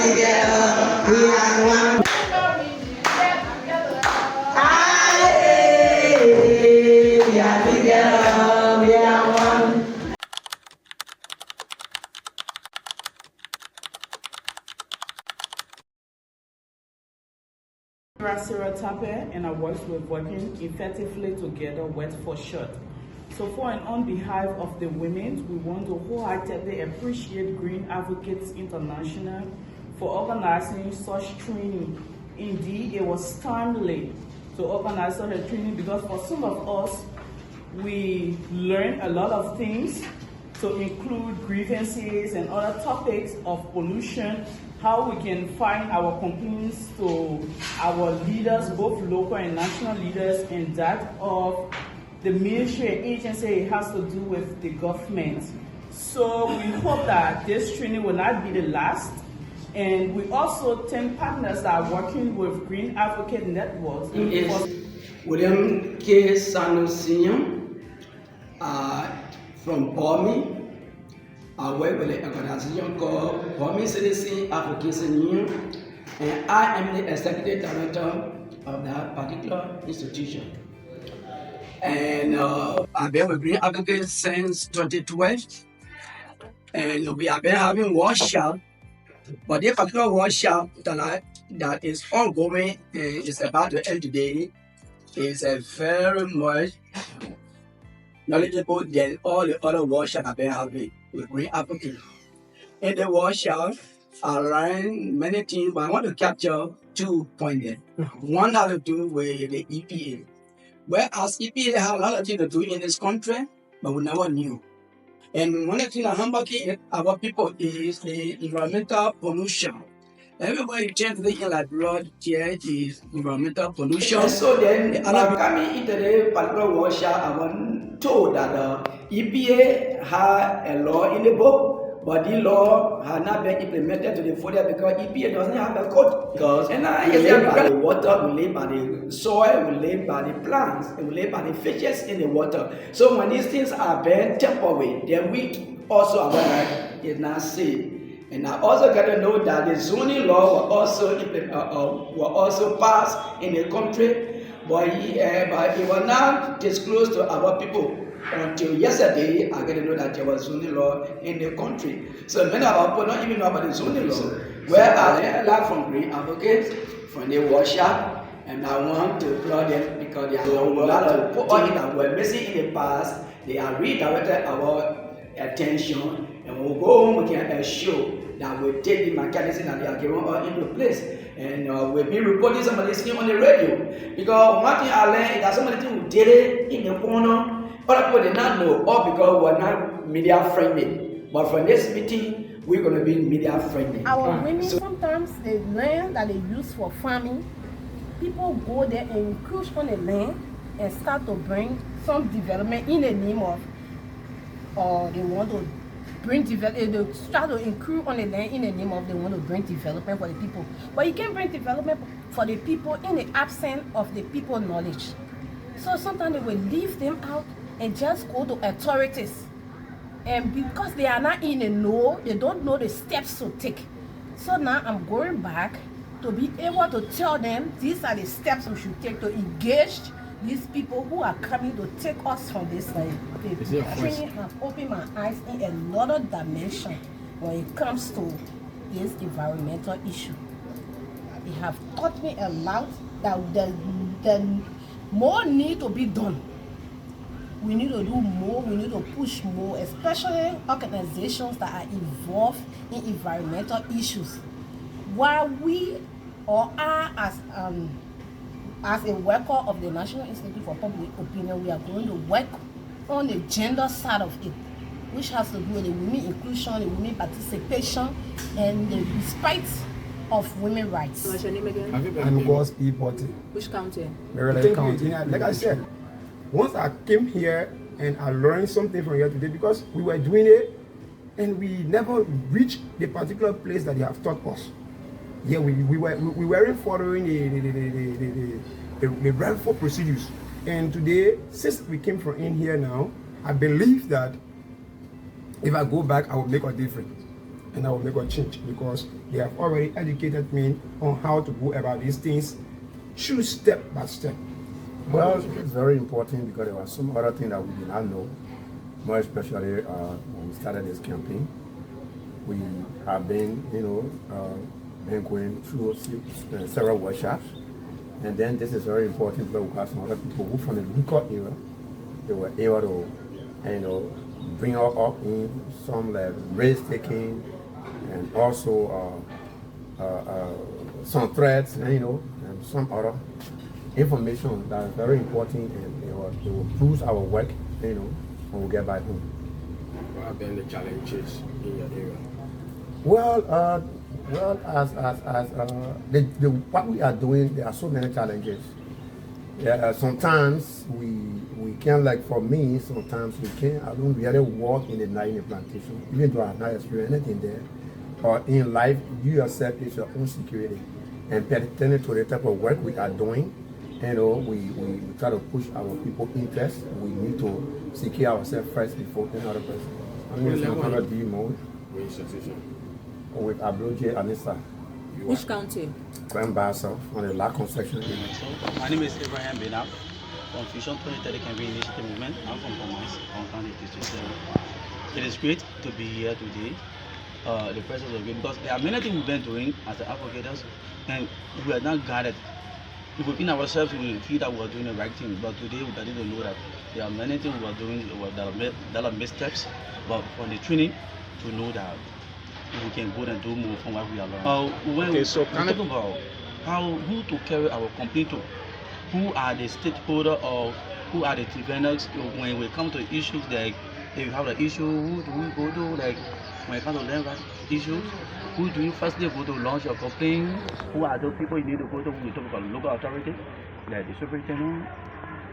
together, we are one. We are together, we are one. Grassroot and I work with working effectively together, WET for short. So for and on behalf of the women, we want to wholeheartedly appreciate Green Advocates International for organizing such training. Indeed, it was timely to organize such a training because for some of us, we learned a lot of things to include grievances and other topics of pollution, how we can find our complaints to our leaders, both local and national leaders, and that of the ministry and agency it has to do with the government. So we hope that this training will not be the last. And we also thank partners that are working with Green Advocate Networks. William K. Sanusian from POMI. I work with an organization called POMI Citizen Advocacy Union, and I am the executive director of that particular institution. And I've been with Green Advocates since 2012, and we have been having workshops. But this particular workshop that is ongoing and is about to end today is a very much knowledgeable than all the other workshops I've been having with Green Advocates. In the workshop, I learned many things, but I want to capture 2 points there. One has to do with the EPA. Whereas EPA has a lot of things to do in this country, but we never knew. And one of the things that hampers our people is the environmental pollution. Everywhere you change the in Liberia, there is environmental pollution. So then, coming into the particular workshop, I was told that EPA had a law in the book, but the law had not been implemented to the fullest because EPA doesn't have a code. And we live by the water, we live by the soil, we live by the plants, and we live by the fishes in the water. So when these things are banned temporarily, then we also are like it's not safe. And I also got to know that the zoning law will also pass in the country, but it was not disclosed to our people. Until yesterday, I got to know that there was zoning law in the country. So many of our people don't even know about the zoning law. Where I learned from Green Advocates, from the workshop, and I want to applaud them because they have done a lot of things that were missing in the past. They have redirected our attention, and when we go home, we can assure that we take the mechanism that they are given us into place. And we'll be reporting some of these things on the radio. Because one thing I learned is that some of the things we did it in the corner, other people did not know, or because we're not media friendly. But from this meeting, we're going to be media friendly. Our women, sometimes the land that they use for farming, people go there and encroach on the land and start to bring some development in the name of, or they want to bring development, they try to encroach on the land in the name of they want to bring development for the people. But you can't bring development for the people in the absence of the people knowledge. So sometimes they will leave them out and just go to authorities. And because they are not in the know, they don't know the steps to take. So now I'm going back to be able to tell them these are the steps we should take to engage these people who are coming to take us from this land. The training has opened my eyes in another dimension when it comes to this environmental issue. It have taught me a lot that there's more need to be done. We need to do more, we need to push more, especially organizations that are involved in environmental issues. While we or are as a worker of the National Institute for Public Opinion, we are going to work on the gender side of it, which has to do with the women inclusion, the women participation, and the respect of women's rights. What's your name again? I'm God's people. Which county? Maryland County. Like I said, once I came here and I learned something from here today because we were doing it and we never reached the particular place that they have taught us. Yeah, we weren't following the rightful procedures. And today, since we came from in here now, I believe that if I go back, I will make a difference. and I will make a change because they have already educated me on how to go about these things, choose step by step. Well, it's very important because there was some other thing that we did not know, more especially when we started this campaign. We have been, been going through several workshops, and then this is very important because we have some other people who from the local area, they were able to, bring up in some like race taking, and also some threats, and some other information that is very important, and it will boost our work, when we get back home. What have been the challenges in your area? Well, as what we are doing, there are so many challenges. Yeah, sometimes we can, like for me, sometimes I don't really work in the night in the plantation, even though I have not experienced anything there. Or in life, you yourself is your own security. And pertaining to the type of work we are doing, we try to push our people interest. We need to secure ourselves first before any other person. I'm going to D mode with Abroje Anissa. Which county? Grand Bassa on the La Construction area. My name is Abraham Benab from Fusion 2030 Campaign Initiative Movement. I'm from Commerce, County District. It is great to be here today. The presence of it, because there are many things we've been doing as the advocates, and we are not guided. If within ourselves we feel that we are doing the right thing, but today we need to know that there are many things we are doing that are missteps, but from the training to know that we can go and do more from what we are learning. When we talk about who to carry our complaint to, who are the stakeholders or who are the defenders when we come to issues like if you have an issue, who do we go to, like when it comes to land rights issues, who do you firstly go to launch your complaint, who are those people you need to go to when you talk about local authority, like the superintendent,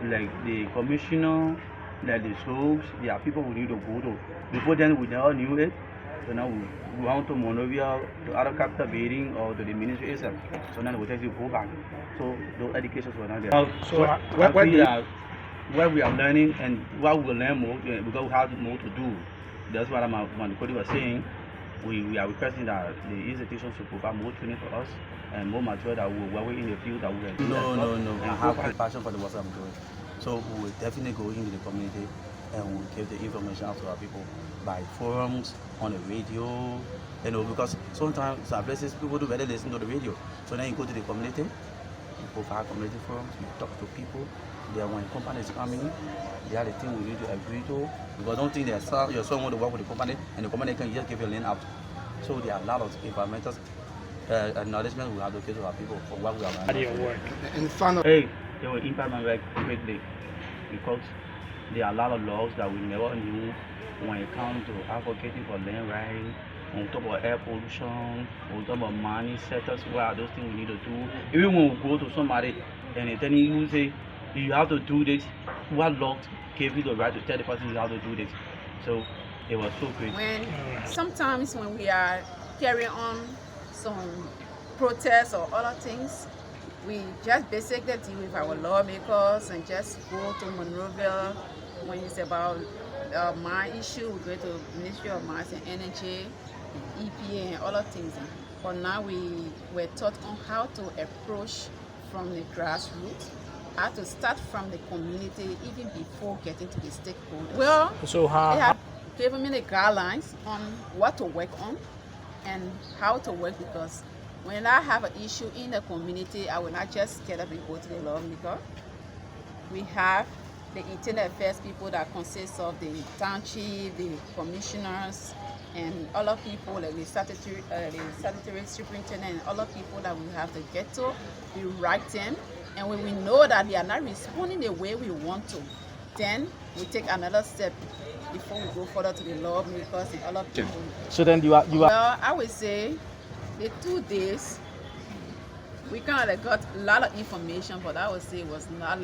like the commissioner, like the schools. There are people we need to go to. Before then we never knew it, so now we want to Monrovia, to other capital building or to the ministry itself. So now we tell you go back. So those educations were not there. So where we are learning and what we will learn more, because we have more to do. That's what Cody was saying. We are requesting that the institutions should provide more training for us and more material that we will work in the field that we can do. No. And have a passion for the work I'm doing. So we will definitely go into the community and we'll give the information out to our people by forums, on the radio, because sometimes some places people do better listen to the radio. So then you go to the community, you provide community forums, you talk to people. Then when companies coming, they are the thing we need to agree to. Because don't think that you're someone to work with the company and the company can just give you a lane out. So there are a lot of environmental acknowledgement we have to give to our people for what we are learning. How do you work? And final. Hey, they will impact my work greatly because there are a lot of laws that we never knew when it comes to advocating for land rights, on top of air pollution, on top of money setters, what are those things we need to do. Even when we go to somebody and they tell you, say, you have to do this, what law gave you the right to tell the person you have to do this? So it was so great. Sometimes when we are carrying on some protests or other things, we just basically deal with our lawmakers and just go to Monrovia. When it's about mine issue, we go to Ministry of Mines and Energy, EPA and other things. But now we were taught on how to approach from the grassroots, how to start from the community even before getting to the stakeholders. Well, So they have given me the guidelines on what to work on and how to work, because when I have an issue in the community, I will not just get up and go to the lawmaker. We have the internal affairs people that consist of the township, the commissioners, and other people like the statutory superintendent and other people that we have to get to. We write them, and when we know that they are not responding the way we want to, then we take another step before we go further to the lawmakers and other people. So then you are. Well, I would say the 2 days we kind of got a lot of information, but I would say it was not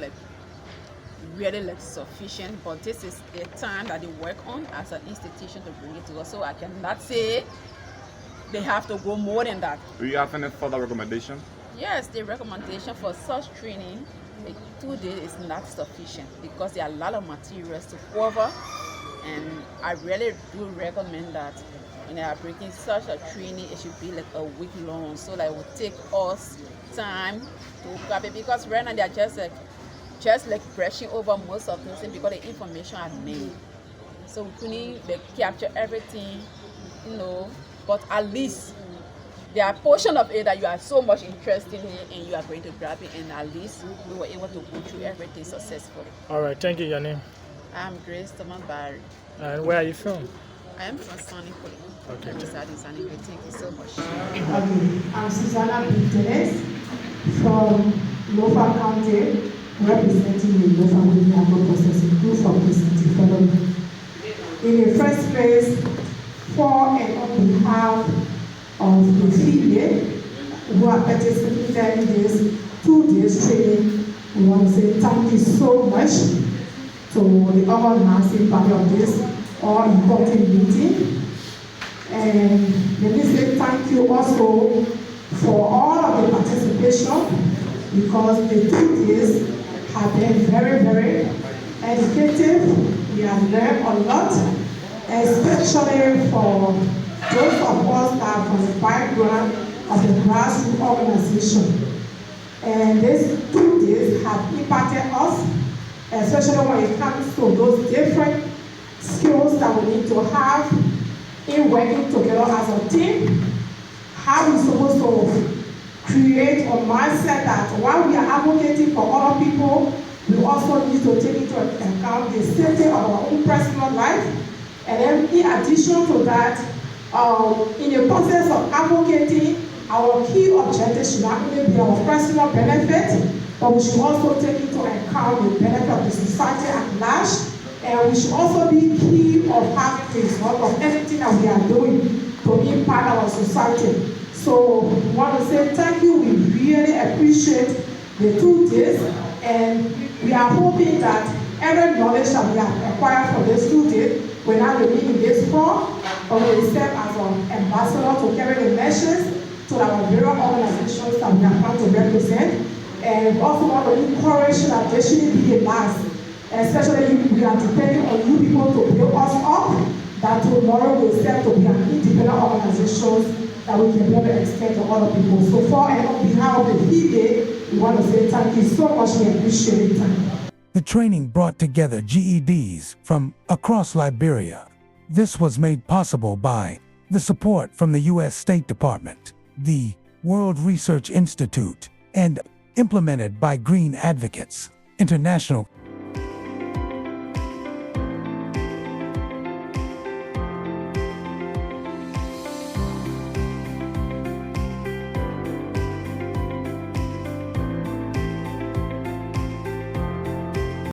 really sufficient. But this is the time that they work on as an institution to bring it to us. So I cannot say they have to go more than that. Do you have any further recommendation? Yes, the recommendation for such training, the 2 days is not sufficient because there are a lot of materials to cover, and I really do recommend that when they are breaking such a training, it should be like a week long. So like it will take us time to grab it, because right now they are just like brushing over most of those things because the information are made. So we couldn't like capture everything, you know, but at least there are portion of it that you are so much interested in and you are going to grab it, and at least we were able to go through everything successfully. All right, thank you. Your name? I'm Grace Thomas Barry. And where are you from? I am from Sunny Point. Okay. I'm residing in Sunny Point. Thank you so much. I'm Susanna Bitenes from Lofa County, representing the Lofa Women Agro Processing Group for President Development. In the first place, for and on behalf of the female who are participating in this 2 days training, we want to say thank you so much to the organizing part of this all-important meeting. And let me say thank you also for all of the participation, because the 2 days have been very, very educative. We have learned a lot, especially for those of us that are from the background of the Grassroot organization. And these 2 days have impacted us, especially when it comes to those different skills that we need to have in working together as a team. How we're supposed to create a mindset that while we are advocating for other people, we also need to take into account the safety of our own personal life. And then in addition to that, in the process of advocating, our key objective should not only be our personal benefit, but we should also take into account the benefit of the society at large. And we should also be key of having the result of anything that we are doing to impact our society. So we want to say thank you. We really appreciate the 2 days, and we are hoping that every knowledge that we have acquired from this 2 days will not remain in this form, but will serve as an ambassador to carry the message to our various organizations that we are trying to represent. And we also want to encourage that there shouldn't be a last, especially we are depending on you people to build us up, that tomorrow will serve to be an independent organization that we can better extend to other people. So for and on behalf of the FIDE, we want to say thank you so much. We appreciate it. The training brought together GEDs from across Liberia. This was made possible by the support from the U.S. State Department, the World Research Institute, and implemented by Green Advocates International.